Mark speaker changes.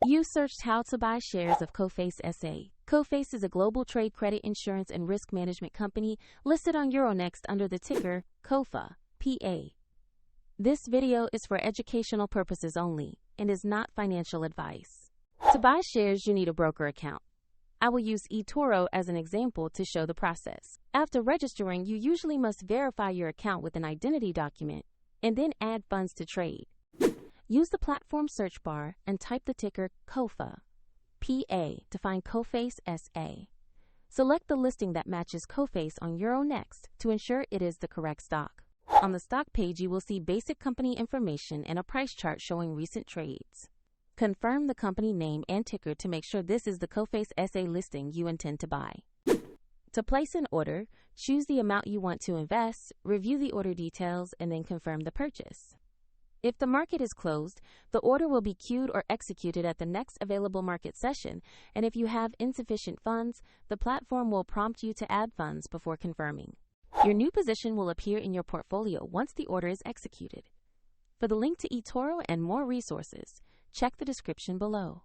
Speaker 1: You searched how to buy shares of Coface SA. Coface is a global trade credit insurance and risk management company listed on Euronext under the ticker COFA.PA. This video is for educational purposes only and is not financial advice. To buy shares, you need a broker account. I will use eToro as an example to show the process. After registering, you usually must verify your account with an identity document and then add funds to trade. Use the platform search bar and type the ticker COFA.PA to find Coface SA. Select the listing that matches Coface on Euronext to ensure it is the correct stock. On the stock page, you will see basic company information and a price chart showing recent trades. Confirm the company name and ticker to make sure this is the Coface SA listing you intend to buy. To place an order, choose the amount you want to invest, review the order details, and then confirm the purchase. If the market is closed, the order will be queued or executed at the next available market session, and if you have insufficient funds, the platform will prompt you to add funds before confirming. Your new position will appear in your portfolio once the order is executed. For the link to eToro and more resources, check the description below.